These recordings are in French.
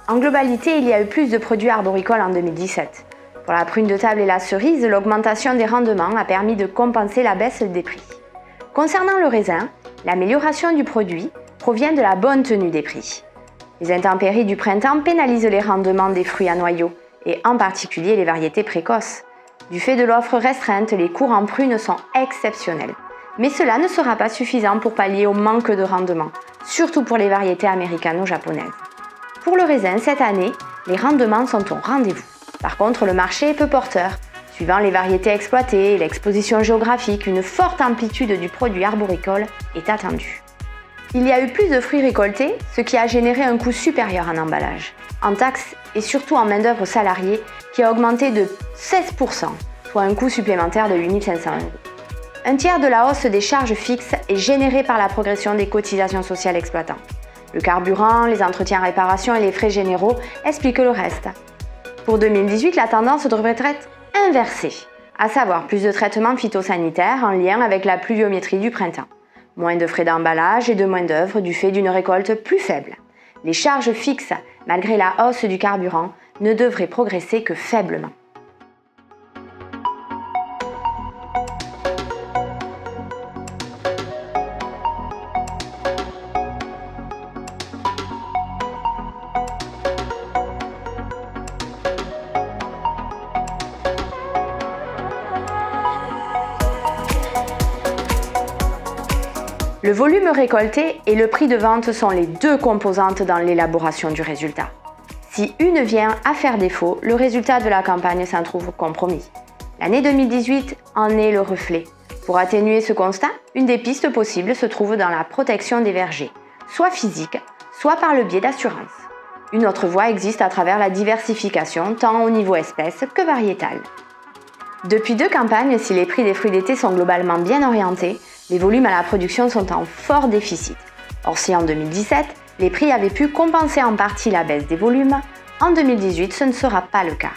En globalité, il y a eu plus de produits arboricoles en 2017. Pour la prune de table et la cerise, l'augmentation des rendements a permis de compenser la baisse des prix. Concernant le raisin, l'amélioration du produit provient de la bonne tenue des prix. Les intempéries du printemps pénalisent les rendements des fruits à noyaux, et en particulier les variétés précoces. Du fait de l'offre restreinte, les cours en prunes sont exceptionnels. Mais cela ne sera pas suffisant pour pallier au manque de rendement, surtout pour les variétés américano-japonaises. Pour le raisin, cette année, les rendements sont au rendez-vous. Par contre, le marché est peu porteur. Suivant les variétés exploitées et l'exposition géographique, une forte amplitude du produit arboricole est attendue. Il y a eu plus de fruits récoltés, ce qui a généré un coût supérieur en emballage, en taxes et surtout en main-d'œuvre salariée qui a augmenté de 16%, soit un coût supplémentaire de 8 500 €. Un tiers de la hausse des charges fixes est généré par la progression des cotisations sociales exploitants. Le carburant, les entretiens réparations et les frais généraux expliquent le reste. Pour 2018, la tendance devrait être inversée, à savoir plus de traitements phytosanitaires en lien avec la pluviométrie du printemps, moins de frais d'emballage et de main-d'œuvre du fait d'une récolte plus faible. Les charges fixes, malgré la hausse du carburant, ne devraient progresser que faiblement. Le volume récolté et le prix de vente sont les deux composantes dans l'élaboration du résultat. Si une vient à faire défaut, le résultat de la campagne s'en trouve compromis. L'année 2018 en est le reflet. Pour atténuer ce constat, une des pistes possibles se trouve dans la protection des vergers, soit physique, soit par le biais d'assurance. Une autre voie existe à travers la diversification, tant au niveau espèce que variétal. Depuis 2 campagnes, si les prix des fruits d'été sont globalement bien orientés, les volumes à la production sont en fort déficit. Or, si en 2017, les prix avaient pu compenser en partie la baisse des volumes, en 2018, ce ne sera pas le cas.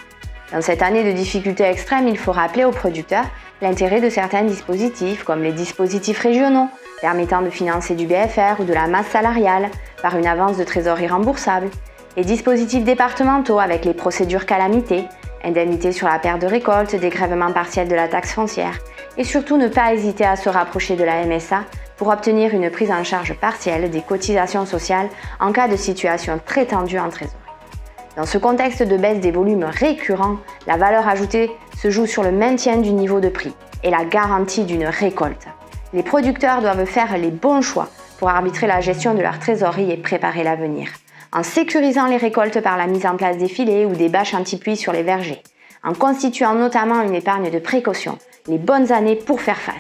Dans cette année de difficultés extrêmes, il faut rappeler aux producteurs l'intérêt de certains dispositifs, comme les dispositifs régionaux, permettant de financer du BFR ou de la masse salariale par une avance de trésorerie remboursable, les dispositifs départementaux avec les procédures calamités, indemnité sur la perte de récolte, dégrèvement partiel de la taxe foncière, et surtout ne pas hésiter à se rapprocher de la MSA pour obtenir une prise en charge partielle des cotisations sociales en cas de situation très tendue en trésorerie. Dans ce contexte de baisse des volumes récurrents, la valeur ajoutée se joue sur le maintien du niveau de prix et la garantie d'une récolte. Les producteurs doivent faire les bons choix pour arbitrer la gestion de leur trésorerie et préparer l'avenir, en sécurisant les récoltes par la mise en place des filets ou des bâches anti-pluie sur les vergers, en constituant notamment une épargne de précaution, les bonnes années pour faire face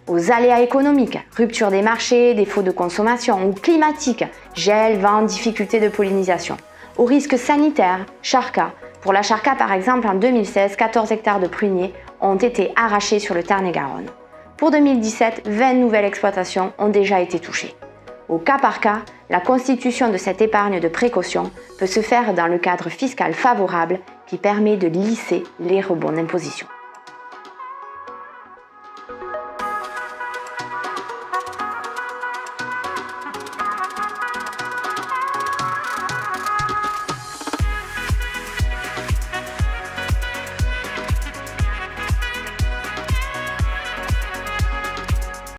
aux aléas économiques, rupture des marchés, défaut de consommation ou climatiques, gel, vent, difficultés de pollinisation, aux risques sanitaires, charca. Pour la charca par exemple, en 2016, 14 hectares de pruniers ont été arrachés sur le Tarn-et-Garonne. Pour 2017, 20 nouvelles exploitations ont déjà été touchées. Au cas par cas, la constitution de cette épargne de précaution peut se faire dans le cadre fiscal favorable qui permet de lisser les rebonds d'imposition.